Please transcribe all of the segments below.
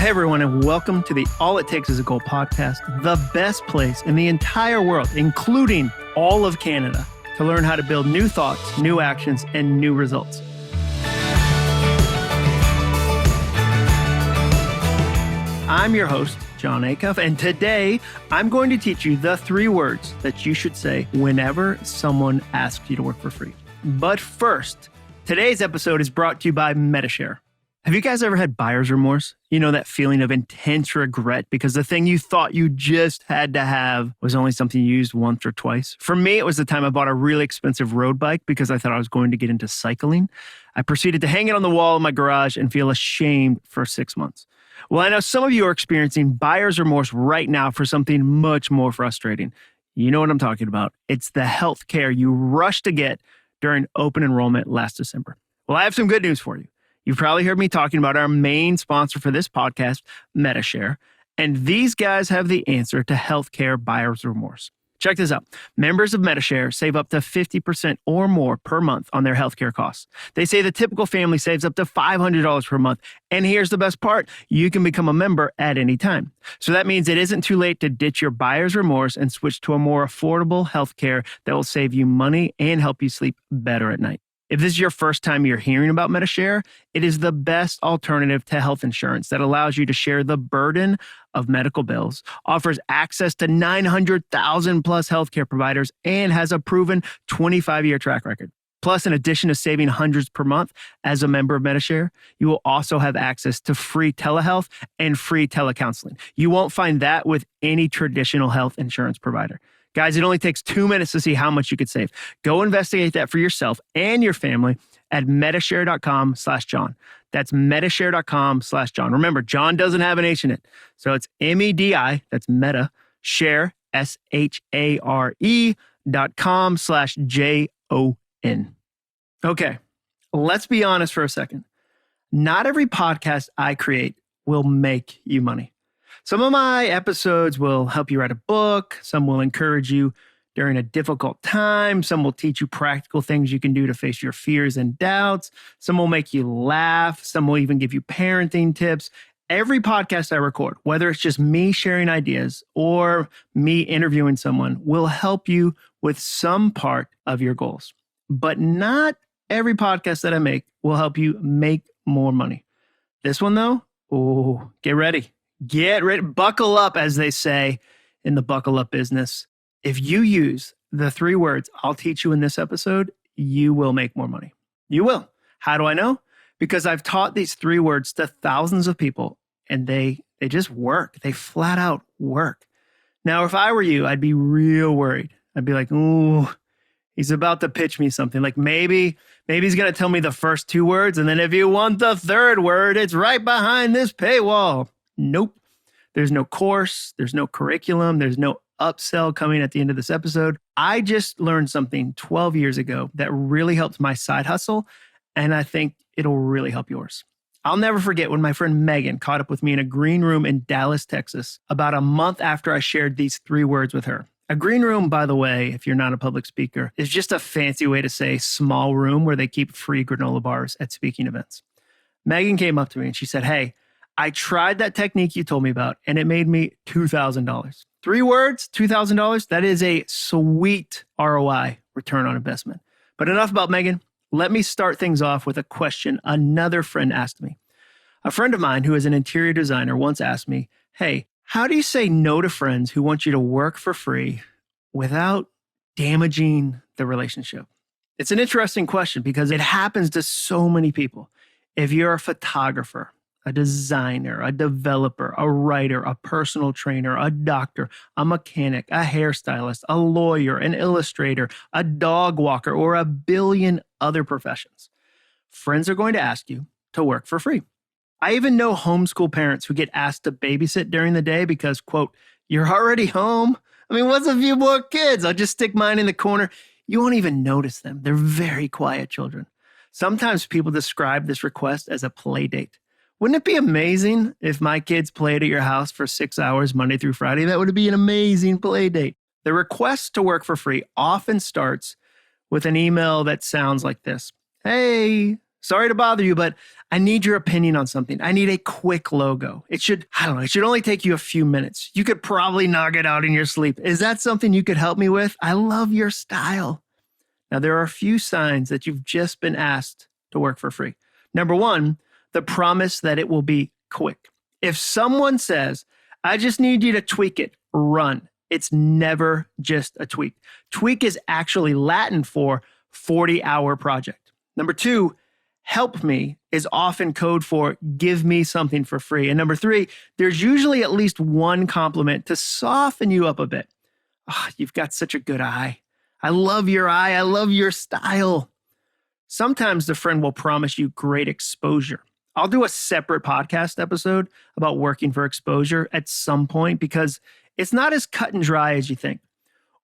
Hey everyone, and welcome to the All It Takes Is a Goal podcast, the best place in the entire world, including all of Canada, to learn how to build new thoughts, new actions, and new results. I'm your host, John Acuff, and today I'm going to teach you the 3 words that you should say whenever someone asks you to work for free. But first, today's episode is brought to you by Medi-Share. Have you guys ever had buyer's remorse? You know, that feeling of intense regret because the thing you thought you just had to have was only something you used once or twice. For me, it was the time I bought a really expensive road bike because I thought I was going to get into cycling. I proceeded to hang it on the wall in my garage and feel ashamed for 6 months. Well, I know some of you are experiencing buyer's remorse right now for something much more frustrating. You know what I'm talking about. It's the health care you rushed to get during open enrollment last December. Well, I have some good news for you. You've probably heard me talking about our main sponsor for this podcast, Medi-Share, and these guys have the answer to healthcare buyer's remorse. Check this out. Members of Medi-Share save up to 50% or more per month on their healthcare costs. They say the typical family saves up to $500 per month. And here's the best part. You can become a member at any time. So that means it isn't too late to ditch your buyer's remorse and switch to a more affordable healthcare that will save you money and help you sleep better at night. If this is your first time you're hearing about Medi-Share, it is the best alternative to health insurance that allows you to share the burden of medical bills, offers access to 900,000 plus healthcare providers, and has a proven 25-year track record. Plus, in addition to saving hundreds per month as a member of Medi-Share, you will also have access to free telehealth and free telecounseling. You won't find that with any traditional health insurance provider. Guys, it only takes 2 minutes to see how much you could save. Go investigate that for yourself and your family at medishare.com/John. That's medishare.com/John. Remember, John doesn't have an H in it. So it's MEDI, that's meta, share, SHARE.com/JON. Okay, let's be honest for a second. Not every podcast I create will make you money. Some of my episodes will help you write a book. Some will encourage you during a difficult time. Some will teach you practical things you can do to face your fears and doubts. Some will make you laugh. Some will even give you parenting tips. Every podcast I record, whether it's just me sharing ideas or me interviewing someone, will help you with some part of your goals. But not every podcast that I make will help you make more money. This one, though, get ready. Get ready, buckle up, as they say in the buckle up business. If you use the 3 words I'll teach you in this episode, you will make more money. You will. How do I know? Because I've taught these 3 words to thousands of people and they just work. They flat out work. Now, if I were you, I'd be real worried. I'd be like, ooh, he's about to pitch me something. Like maybe he's going to tell me the first 2 words. And then if you want the 3rd word, it's right behind this paywall. Nope. There's no course. There's no curriculum. There's no upsell coming at the end of this episode. I just learned something 12 years ago that really helped my side hustle, and I think it'll really help yours. I'll never forget when my friend Megan caught up with me in a green room in Dallas, Texas, about a month after I shared these 3 words with her. A green room, by the way, if you're not a public speaker, is just a fancy way to say small room where they keep free granola bars at speaking events. Megan came up to me and she said, "Hey, I tried that technique you told me about, and it made me $2,000. 3 words, $2,000. That is a sweet ROI, return on investment." But enough about Megan. Let me start things off with a question another friend asked me. A friend of mine who is an interior designer once asked me, "Hey, how do you say no to friends who want you to work for free without damaging the relationship?" It's an interesting question because it happens to so many people. If you're a photographer, a designer, a developer, a writer, a personal trainer, a doctor, a mechanic, a hairstylist, a lawyer, an illustrator, a dog walker, or a billion other professions, friends are going to ask you to work for free. I even know homeschool parents who get asked to babysit during the day because, quote, "You're already home. I mean, what's a few more kids? I'll just stick mine in the corner." You won't even notice them. They're very quiet children. Sometimes people describe this request as a play date. Wouldn't it be amazing if my kids played at your house for 6 hours Monday through Friday? That would be an amazing play date. The request to work for free often starts with an email that sounds like this. "Hey, sorry to bother you, but I need your opinion on something. I need a quick logo. It should only take you a few minutes. You could probably knock it out in your sleep. Is that something you could help me with? I love your style. Now, there are a few signs that you've just been asked to work for free. Number one, the promise that it will be quick. If someone says, I just need you to tweak it, run. It's never just a tweak. Tweak is actually Latin for 40-hour project. Number two, help me is often code for give me something for free. And number three, there's usually at least one compliment to soften you up a bit. Oh, you've got such a good eye. I love your eye. I love your style. Sometimes the friend will promise you great exposure. I'll do a separate podcast episode about working for exposure at some point because it's not as cut and dry as you think.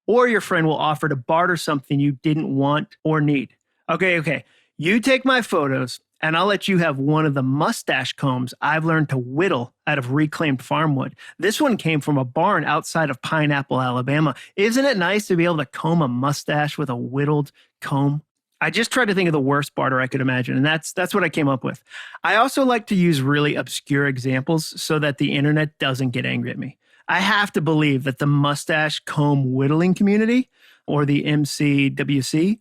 Or your friend will offer to barter something you didn't want or need. Okay. You take my photos and I'll let you have one of the mustache combs I've learned to whittle out of reclaimed farm wood. This one came from a barn outside of Pineapple, Alabama. Isn't it nice to be able to comb a mustache with a whittled comb? I just tried to think of the worst barter I could imagine, and that's what I came up with. I also like to use really obscure examples so that the internet doesn't get angry at me. I have to believe that the mustache comb whittling community, or the MCWC,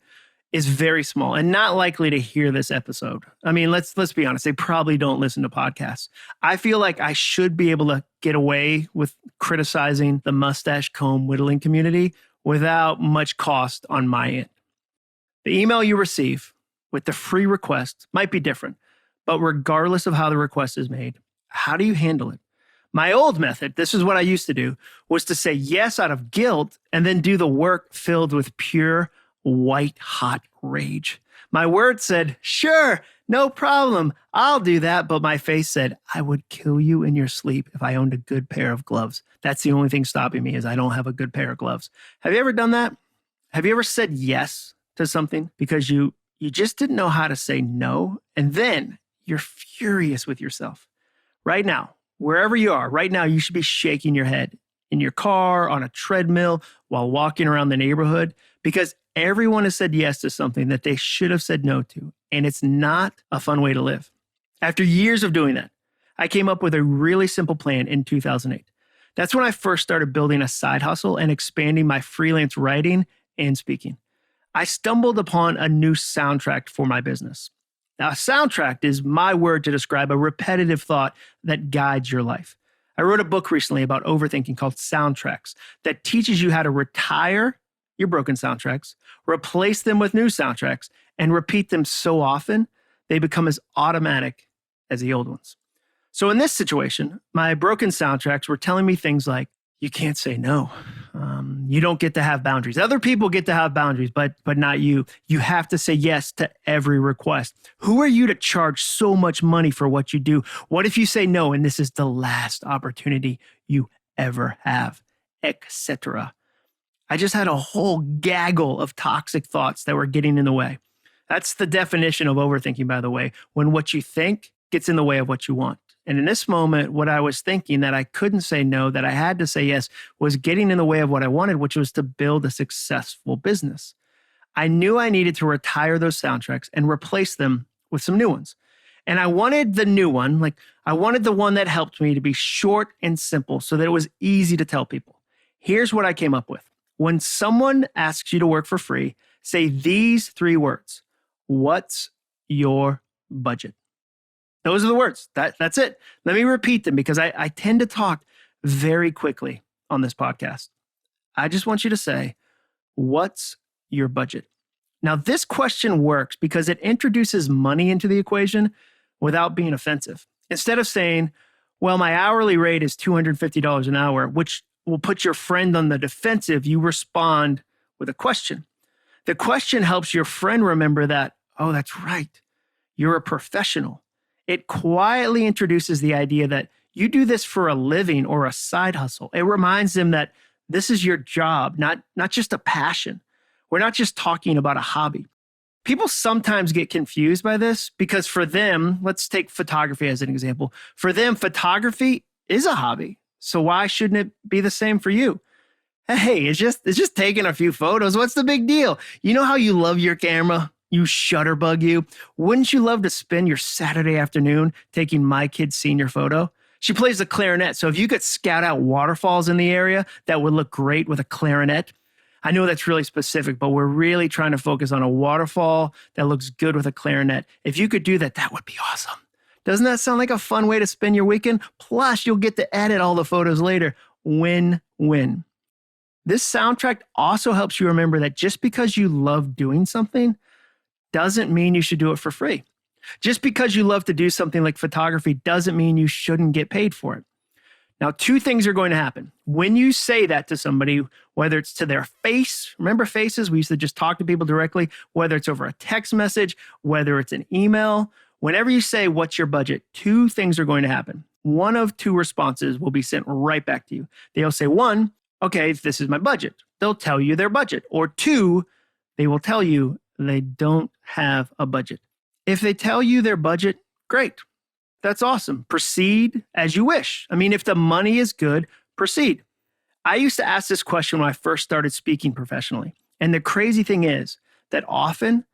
is very small and not likely to hear this episode. I mean, let's be honest, they probably don't listen to podcasts. I feel like I should be able to get away with criticizing the mustache comb whittling community without much cost on my end. The email you receive with the free request might be different, but regardless of how the request is made, how do you handle it? My old method, this is what I used to do, was to say yes out of guilt and then do the work filled with pure white hot rage. My words said, sure, no problem, I'll do that. But my face said, I would kill you in your sleep if I owned a good pair of gloves. That's the only thing stopping me is I don't have a good pair of gloves. Have you ever done that? Have you ever said yes to something because you just didn't know how to say no? And then you're furious with yourself. Right now, wherever you are, right now, you should be shaking your head in your car, on a treadmill, while walking around the neighborhood, because everyone has said yes to something that they should have said no to. And it's not a fun way to live. After years of doing that, I came up with a really simple plan in 2008. That's when I first started building a side hustle and expanding my freelance writing and speaking. I stumbled upon a new soundtrack for my business. Now, a soundtrack is my word to describe a repetitive thought that guides your life. I wrote a book recently about overthinking called Soundtracks that teaches you how to retire your broken soundtracks, replace them with new soundtracks, and repeat them so often they become as automatic as the old ones. So in this situation, my broken soundtracks were telling me things like, you can't say no. You don't get to have boundaries. Other people get to have boundaries, but not you. You have to say yes to every request. Who are you to charge so much money for what you do? What if you say no and this is the last opportunity you ever have, etc.? I just had a whole gaggle of toxic thoughts that were getting in the way. That's the definition of overthinking, by the way, when what you think gets in the way of what you want. And in this moment, what I was thinking that I couldn't say no, that I had to say yes, was getting in the way of what I wanted, which was to build a successful business. I knew I needed to retire those soundtracks and replace them with some new ones. And I wanted the new one, I wanted the one that helped me to be short and simple so that it was easy to tell people. Here's what I came up with. When someone asks you to work for free, say these 3 words. What's your budget? Those are the words. That's it. Let me repeat them because I tend to talk very quickly on this podcast. I just want you to say, what's your budget? Now, this question works because it introduces money into the equation without being offensive. Instead of saying, well, my hourly rate is $250 an hour, which will put your friend on the defensive, you respond with a question. The question helps your friend remember that, oh, that's right, you're a professional. It quietly introduces the idea that you do this for a living or a side hustle. It reminds them that this is your job, not just a passion. We're not just talking about a hobby. People sometimes get confused by this because for them, let's take photography as an example. For them, photography is a hobby. So why shouldn't it be the same for you? Hey, it's just taking a few photos. What's the big deal? You know how you love your camera? You shutterbug you. Wouldn't you love to spend your Saturday afternoon taking my kid's senior photo? She plays the clarinet, so if you could scout out waterfalls in the area, that would look great with a clarinet. I know that's really specific, but we're really trying to focus on a waterfall that looks good with a clarinet. If you could do that, that would be awesome. Doesn't that sound like a fun way to spend your weekend? Plus, you'll get to edit all the photos later. Win-win. This soundtrack also helps you remember that just because you love doing something doesn't mean you should do it for free. Just because you love to do something like photography doesn't mean you shouldn't get paid for it. Now, two things are going to happen. When you say that to somebody, whether it's to their face, remember faces, we used to just talk to people directly, whether it's over a text message, whether it's an email, whenever you say, what's your budget, two things are going to happen. One of two responses will be sent right back to you. They'll say, one, okay, this is my budget. They'll tell you their budget. Or two, they will tell you they don't have a budget. If they tell you their budget, great. That's awesome. Proceed as you wish. I mean, if the money is good, proceed. I used to ask this question when I first started speaking professionally. And the crazy thing is that often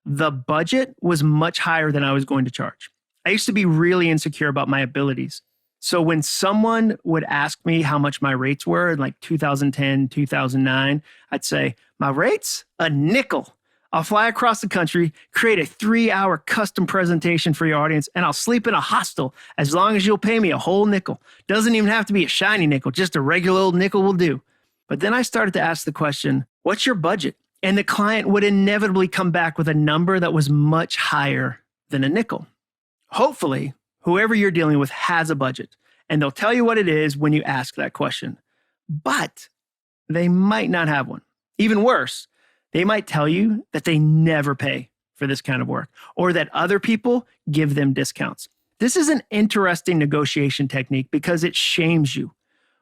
the budget was much higher than I was going to charge. I used to be really insecure about my abilities. So when someone would ask me how much my rates were in like 2010, 2009, I'd say, my rates? A nickel. I'll fly across the country, create a 3-hour custom presentation for your audience, and I'll sleep in a hostel as long as you'll pay me a whole nickel. Doesn't even have to be a shiny nickel, just a regular old nickel will do. But then I started to ask the question, what's your budget? And the client would inevitably come back with a number that was much higher than a nickel. Hopefully, whoever you're dealing with has a budget, and they'll tell you what it is when you ask that question. But they might not have one. Even worse, they might tell you that they never pay for this kind of work or that other people give them discounts. This is an interesting negotiation technique because it shames you.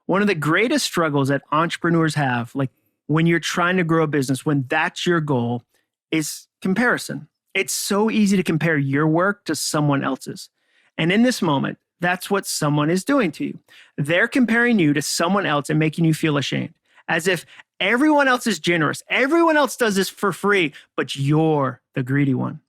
One of the greatest struggles that entrepreneurs have, like when you're trying to grow a business, when that's your goal, is comparison. It's so easy to compare your work to someone else's. And in this moment, that's what someone is doing to you. They're comparing you to someone else and making you feel ashamed, as if everyone else is generous. Everyone else does this for free, but you're the greedy one.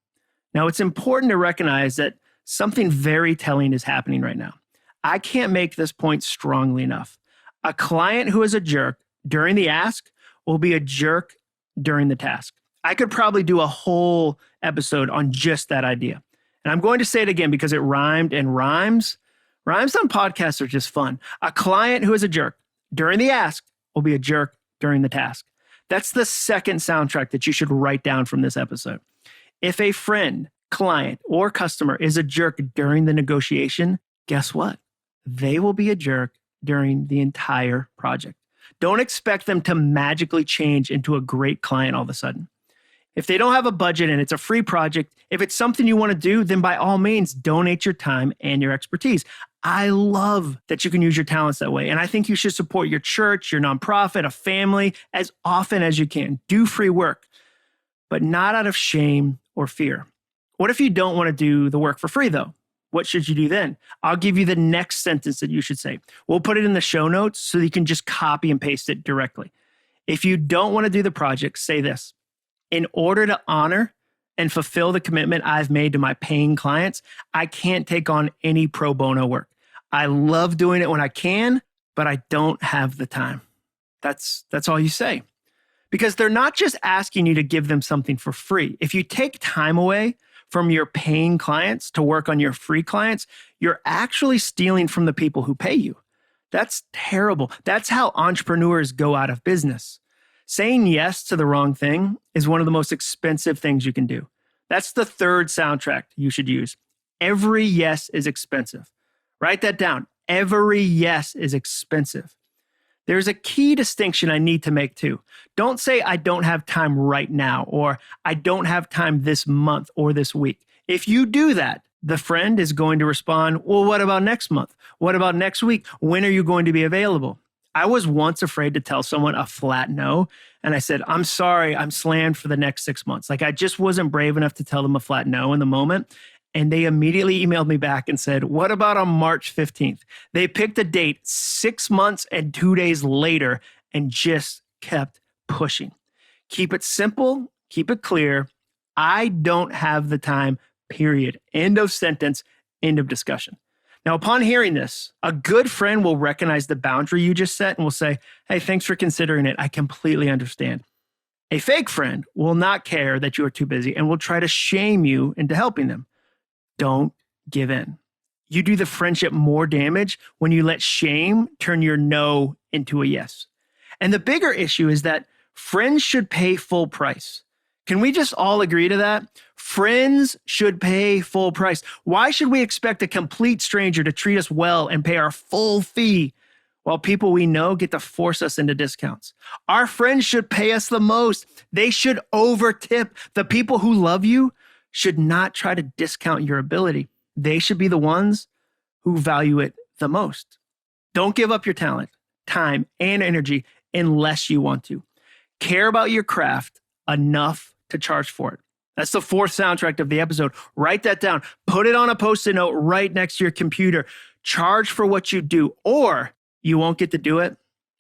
Now, it's important to recognize that something very telling is happening right now. I can't make this point strongly enough. A client who is a jerk during the ask will be a jerk during the task. I could probably do a whole episode on just that idea. And I'm going to say it again because it rhymed, and rhymes on podcasts are just fun. A client who is a jerk during the ask will be a jerk during the task. That's the second soundtrack that you should write down from this episode. If a friend, client, or customer is a jerk during the negotiation, guess what? They will be a jerk during the entire project. Don't expect them to magically change into a great client all of a sudden. If they don't have a budget and it's a free project, if it's something you want to do, then by all means, donate your time and your expertise. I love that you can use your talents that way. And I think you should support your church, your nonprofit, a family as often as you can. Do free work, but not out of shame or fear. What if you don't want to do the work for free though? What should you do then? I'll give you the next sentence that you should say. We'll put it in the show notes so you can just copy and paste it directly. If you don't want to do the project, say this. In order to honor and fulfill the commitment I've made to my paying clients, I can't take on any pro bono work. I love doing it when I can, but I don't have the time. That's all you say. Because they're not just asking you to give them something for free. If you take time away from your paying clients to work on your free clients, you're actually stealing from the people who pay you. That's terrible. That's how entrepreneurs go out of business. Saying yes to the wrong thing is one of the most expensive things you can do. That's the third soundtrack you should use. Every yes is expensive. Write that down. Every yes is expensive. There's a key distinction I need to make too. Don't say I don't have time right now, or I don't have time this month or this week. If you do that, the friend is going to respond, well, what about next month? What about next week? When are you going to be available? I was once afraid to tell someone a flat no. And I said, I'm sorry, I'm slammed for the next 6 months. Like I just wasn't brave enough to tell them a flat no in the moment. And they immediately emailed me back and said, what about on March 15th? They picked a date 6 months and 2 days later and just kept pushing. Keep it simple, keep it clear. I don't have the time, period. End of sentence, end of discussion. Now, upon hearing this, a good friend will recognize the boundary you just set and will say, hey, thanks for considering it. I completely understand. A fake friend will not care that you are too busy and will try to shame you into helping them. Don't give in. You do the friendship more damage when you let shame turn your no into a yes. And the bigger issue is that friends should pay full price. Can we just all agree to that? Friends should pay full price. Why should we expect a complete stranger to treat us well and pay our full fee while people we know get to force us into discounts? Our friends should pay us the most. They should over-tip. The people who love you should not try to discount your ability. They should be the ones who value it the most. Don't give up your talent, time, and energy unless you want to. Care about your craft enough to charge for it. That's the fourth soundtrack of the episode. Write that down. Put it on a Post-it note right next to your computer. Charge for what you do, or you won't get to do it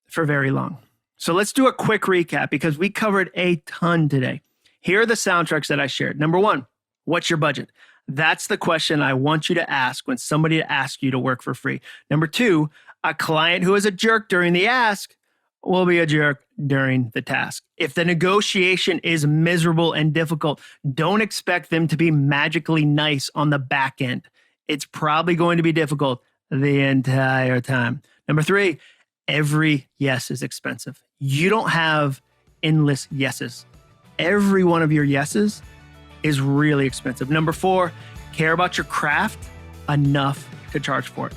for very long. So let's do a quick recap because we covered a ton today. Here are the soundtracks that I shared. Number one, what's your budget? That's the question I want you to ask when somebody asks you to work for free. Number two, a client who is a jerk during the ask will be a jerk during the task. If the negotiation is miserable and difficult, don't expect them to be magically nice on the back end. It's probably going to be difficult the entire time. Number three, every yes is expensive. You don't have endless yeses. Every one of your yeses is really expensive. Number four, care about your craft enough to charge for it.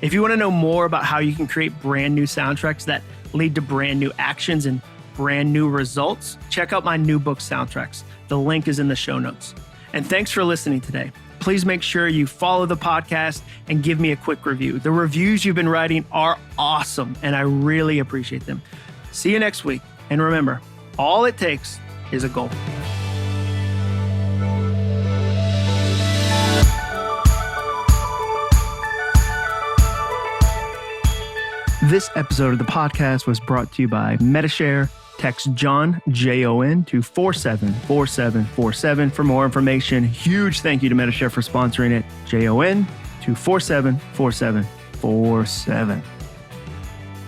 If you want to know more about how you can create brand new soundtracks that lead to brand new actions and brand new results, check out my new book, Soundtracks. The link is in the show notes. And thanks for listening today. Please make sure you follow the podcast and give me a quick review. The reviews you've been writing are awesome, and I really appreciate them. See you next week. And remember, all it takes is a goal. This episode of the podcast was brought to you by Metashare. Text John, J-O-N, to 474747 for more information. Huge thank you to Metashare for sponsoring it. J-O-N to 474747.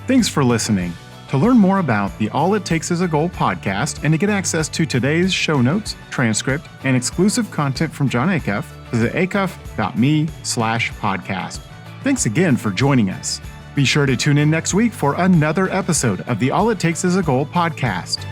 Thanks for listening. To learn more about the All It Takes Is a Goal podcast and to get access to today's show notes, transcript, and exclusive content from John Acuff, visit acuff.me/podcast. Thanks again for joining us. Be sure to tune in next week for another episode of the All It Takes Is a Goal podcast.